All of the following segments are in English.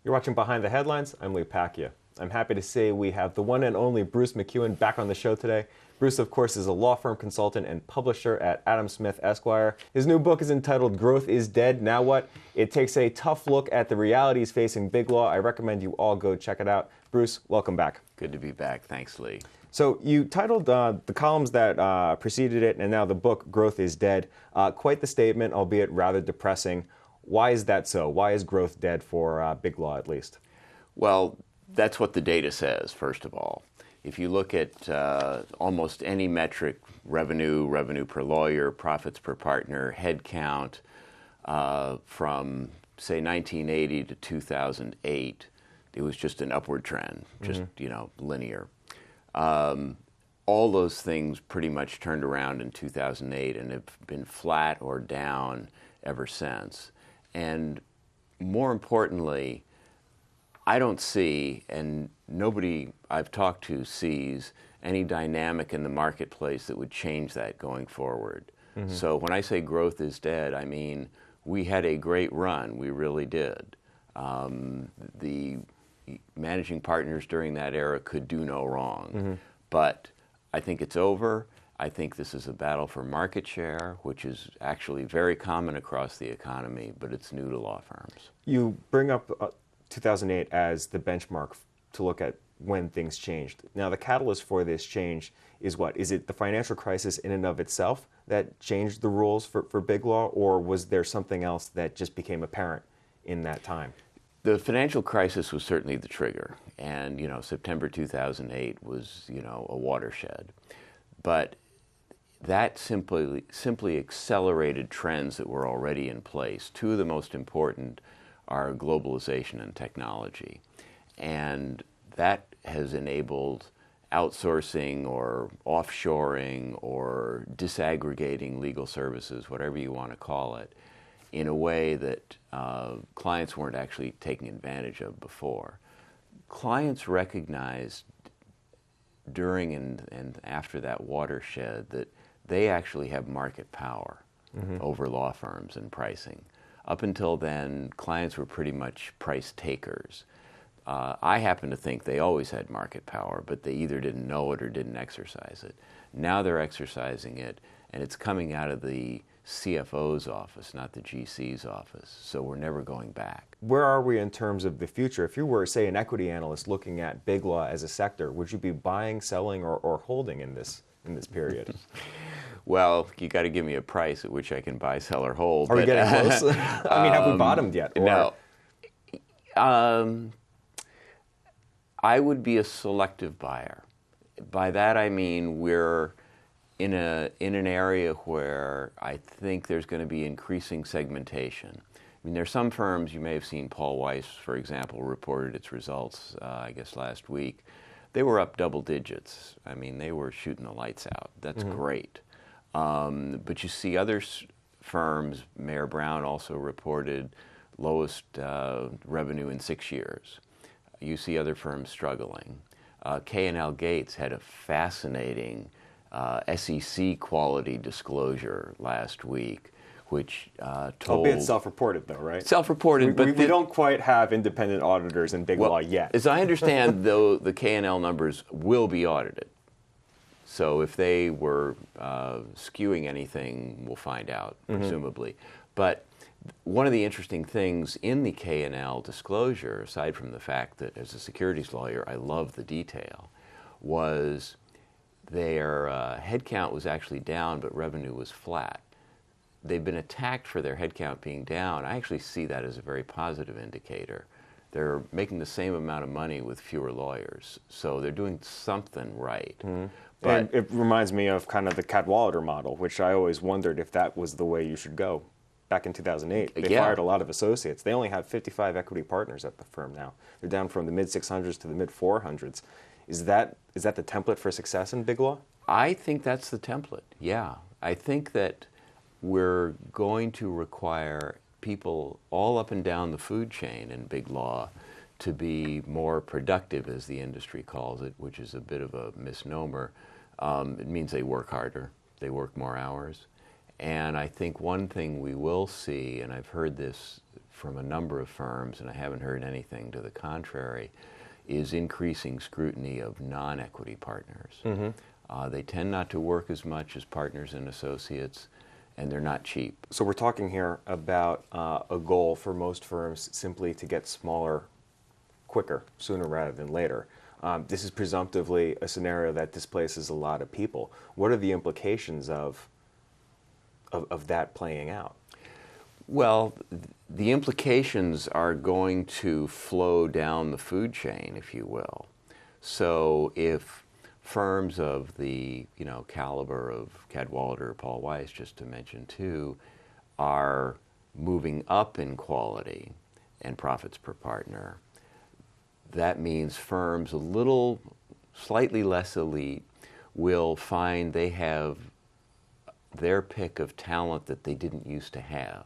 You're watching Behind the Headlines. I'm Lee Pacchia. I'm happy to say we have the one and only Bruce MacEwen back on the show today. Bruce, of course, is a law firm consultant and publisher at Adam Smith Esquire. His new book is entitled Growth is Dead, Now What? It takes a tough look at the realities facing big law. I recommend you all go check it out. Bruce, welcome back. Good to be back. Thanks, Lee. So you titled the columns that preceded it and now the book, Growth is Dead. Quite the statement, albeit rather depressing. Why is that so? Why is growth dead for big law, at least? Well, that's what the data says, first of all. If you look at almost any metric, revenue per lawyer, profits per partner, head count, from, say, 1980 to 2008, it was just an upward trend, just, linear. All those things pretty much turned around in 2008 and have been flat or down ever since. And more importantly, I don't see, and nobody I've talked to sees, any dynamic in the marketplace that would change that going forward. Mm-hmm. So when I say growth is dead, I mean we had a great run. We really did. The managing partners during that era could do no wrong. Mm-hmm. But I think it's over. I think this is a battle for market share, which is actually very common across the economy, but it's new to law firms. You bring up 2008 as the benchmark to look at when things changed. Now, the catalyst for this change is what? Is it the financial crisis in and of itself that changed the rules for big law, or was there something else that just became apparent in that time? The financial crisis was certainly the trigger, and September 2008 was a watershed. But that simply accelerated trends that were already in place. Two of the most important are globalization and technology. And that has enabled outsourcing or offshoring or disaggregating legal services, whatever you want to call it, in a way that clients weren't actually taking advantage of before. Clients recognized during and after that watershed that they actually have market power over law firms and pricing. Up until then, clients were pretty much price takers. I happen to think they always had market power, but they either didn't know it or didn't exercise it. Now they're exercising it, and it's coming out of the CFO's office, not the GC's office. So we're never going back. Where are we in terms of the future? If you were, say, an equity analyst looking at big law as a sector, would you be buying, selling, or holding in this period? Well, you got to give me a price at which I can buy, sell, or hold. Are we getting close? I mean, have we bottomed yet? Or? No. I would be a selective buyer. By that I mean we're in an area where I think there's going to be increasing segmentation. I mean, there are some firms, you may have seen Paul Weiss, for example, reported its results, I guess last week. They were up double digits. I mean, they were shooting the lights out. That's great. But you see other firms, Mayer Brown also reported lowest revenue in 6 years. You see other firms struggling. K&L Gates had a fascinating SEC quality disclosure last week, which told... Albeit self-reported, though, right? Self-reported, but we don't quite have independent auditors in big law yet. As I understand, though, the K&L numbers will be audited. So if they were skewing anything, we'll find out, presumably. But one of the interesting things in the K&L disclosure, aside from the fact that as a securities lawyer I love the detail, was their headcount was actually down, but revenue was flat. They've been attacked for their headcount being down. I actually see that as a very positive indicator. They're making the same amount of money with fewer lawyers, so they're doing something right. But and it reminds me of kind of the Cadwallader model, which I always wondered if that was the way you should go. Back in 2008, they fired a lot of associates. They only have 55 equity partners at the firm now. They're down from the mid-600s to the mid-400s. Is that the template for success in big law? I think that's the template, yeah. I think that we're going to require people all up and down the food chain in big law to be more productive, as the industry calls it, which is a bit of a misnomer. It means they work harder, they work more hours. And I think one thing we will see, and I've heard this from a number of firms, and I haven't heard anything to the contrary, is increasing scrutiny of non-equity partners. They tend not to work as much as partners and associates, and they're not cheap. So we're talking here about a goal for most firms simply to get smaller quicker, sooner rather than later. This is presumptively a scenario that displaces a lot of people. What are the implications of that playing out? Well, the implications are going to flow down the food chain, if you will. So if firms of the caliber of Cadwallader, Paul Weiss, just to mention two, are moving up in quality and profits per partner, that means firms slightly less elite will find they have their pick of talent that they didn't used to have,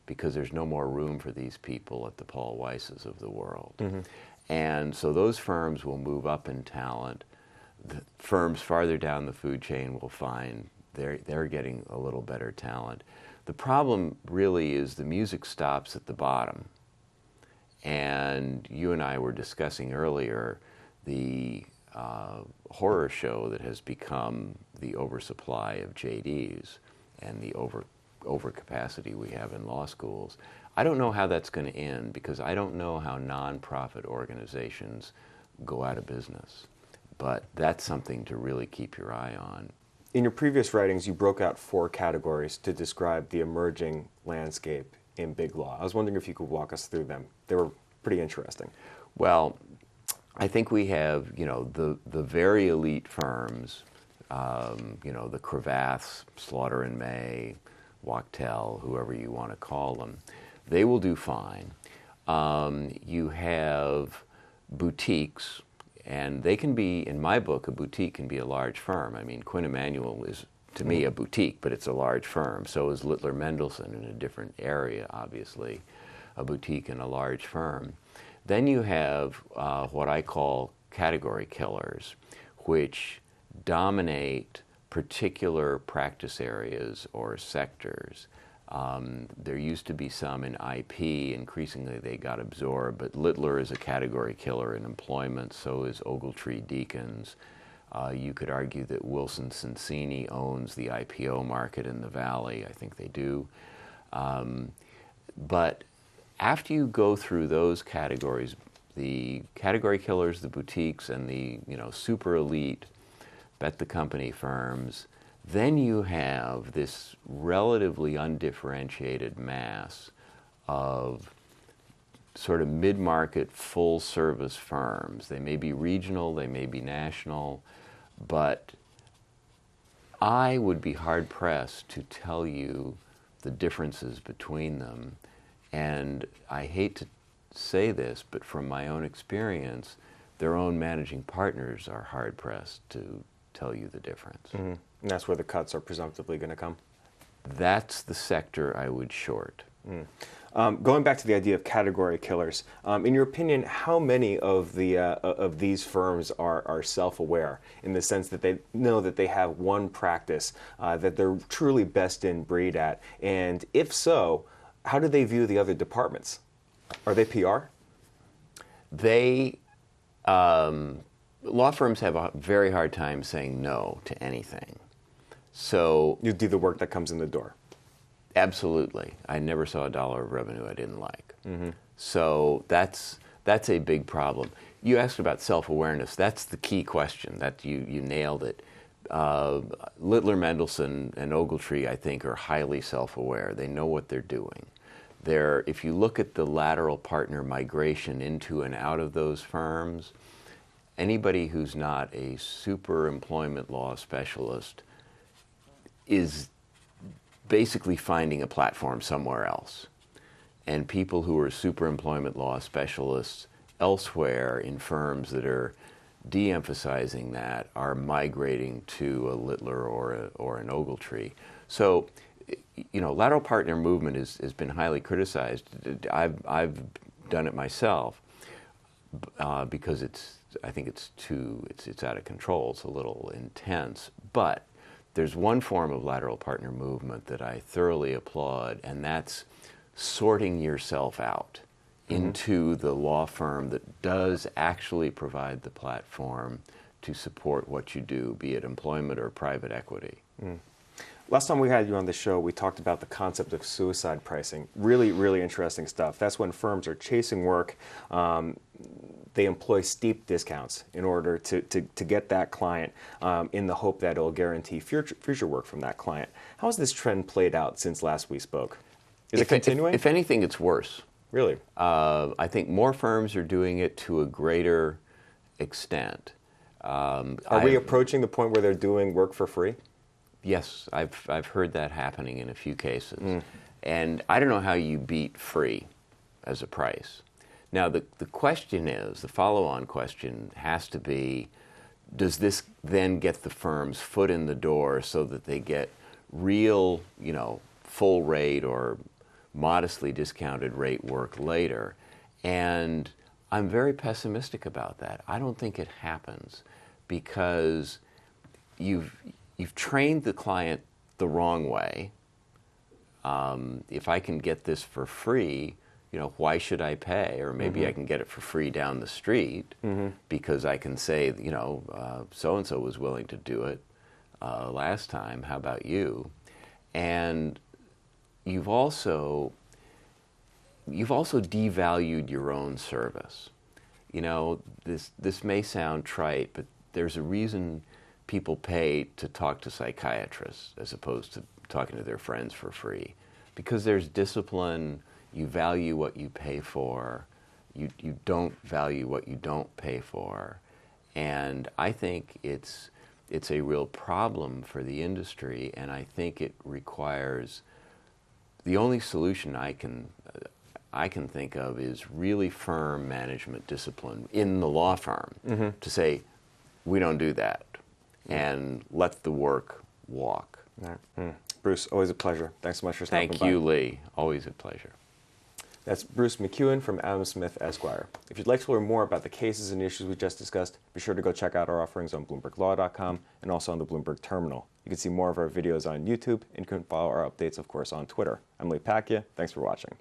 because there's no more room for these people at the Paul Weisses of the world. And so those firms will move up in talent. The firms farther down the food chain will find they're getting a little better talent. The problem really is the music stops at the bottom. And you and I were discussing earlier the horror show that has become the oversupply of JDs and the overcapacity we have in law schools. I don't know how that's going to end, because I don't know how nonprofit organizations go out of business. But that's something to really keep your eye on. In your previous writings, you broke out 4 categories to describe the emerging landscape in big law. I was wondering if you could walk us through them. They were pretty interesting. Well, I think we have, the very elite firms, the Cravaths, Slaughter and May, Wachtell, whoever you want to call them. They will do fine. You have boutiques, and they can be, in my book, a boutique can be a large firm. I mean, Quinn Emanuel is, to me, a boutique, but it's a large firm. So is Littler Mendelson, in a different area, obviously, a boutique and a large firm. Then you have what I call category killers, which dominate particular practice areas or sectors. There used to be some in IP. Increasingly, they got absorbed. But Littler is a category killer in employment. So is Ogletree Deakins. You could argue that Wilson Sonsini owns the IPO market in the Valley. I think they do. But after you go through those categories, the category killers, the boutiques, and the super elite bet the company firms, then you have this relatively undifferentiated mass of sort of mid-market, full-service firms. They may be regional, they may be national, but I would be hard-pressed to tell you the differences between them. And I hate to say this, but from my own experience, their own managing partners are hard-pressed to tell you the difference. And that's where the cuts are presumptively going to come? That's the sector I would short. Going back to the idea of category killers, in your opinion, how many of these firms are self-aware in the sense that they know that they have one practice that they're truly best in breed at? And if so, how do they view the other departments? Are they PR? Law firms have a very hard time saying no to anything. So you do the work that comes in the door. Absolutely. I never saw $1 of revenue I didn't like. So that's a big problem. You asked about self-awareness. That's the key question. That you nailed it. Littler Mendelson and Ogletree, I think, are highly self-aware. They know what they're doing. If you look at the lateral partner migration into and out of those firms, anybody who's not a super employment law specialist is basically finding a platform somewhere else. And people who are super employment law specialists elsewhere in firms that are de-emphasizing that are migrating to a Littler or an Ogletree. So, lateral partner movement has been highly criticized. I've done it myself because I think it's out of control. It's a little intense. But there's one form of lateral partner movement that I thoroughly applaud, and that's sorting yourself out into the law firm that does actually provide the platform to support what you do, be it employment or private equity. Last time we had you on the show, we talked about the concept of suicide pricing. Really, really interesting stuff. That's when firms are chasing work. They employ steep discounts in order to get that client in the hope that it'll guarantee future work from that client. How has this trend played out since last we spoke? Is it continuing? If anything, it's worse. Really? I think more firms are doing it to a greater extent. Are we approaching the point where they're doing work for free? Yes, I've heard that happening in a few cases. And I don't know how you beat free as a price. Now, the question is, the follow-on question has to be, does this then get the firm's foot in the door so that they get real, full rate or modestly discounted rate work later? And I'm very pessimistic about that. I don't think it happens because you've trained the client the wrong way. If I can get this for free, why should I pay? Or maybe I can get it for free down the street because I can say, so-and-so was willing to do it last time. How about you? And you've also devalued your own service. This may sound trite, but there's a reason people pay to talk to psychiatrists as opposed to talking to their friends for free. Because there's discipline, you value what you pay for, you don't value what you don't pay for. And I think it's a real problem for the industry, and I think it requires, the only solution I can think of is really firm management discipline in the law firm to say, we don't do that, and let the work walk. Bruce, always a pleasure. Thanks so much for stopping by. Thank you, Lee. Always a pleasure. That's Bruce MacEwen from Adam Smith, Esquire. If you'd like to learn more about the cases and issues we just discussed, be sure to go check out our offerings on BloombergLaw.com and also on the Bloomberg Terminal. You can see more of our videos on YouTube, and you can follow our updates, of course, on Twitter. I'm Lee Pacchia. Thanks for watching.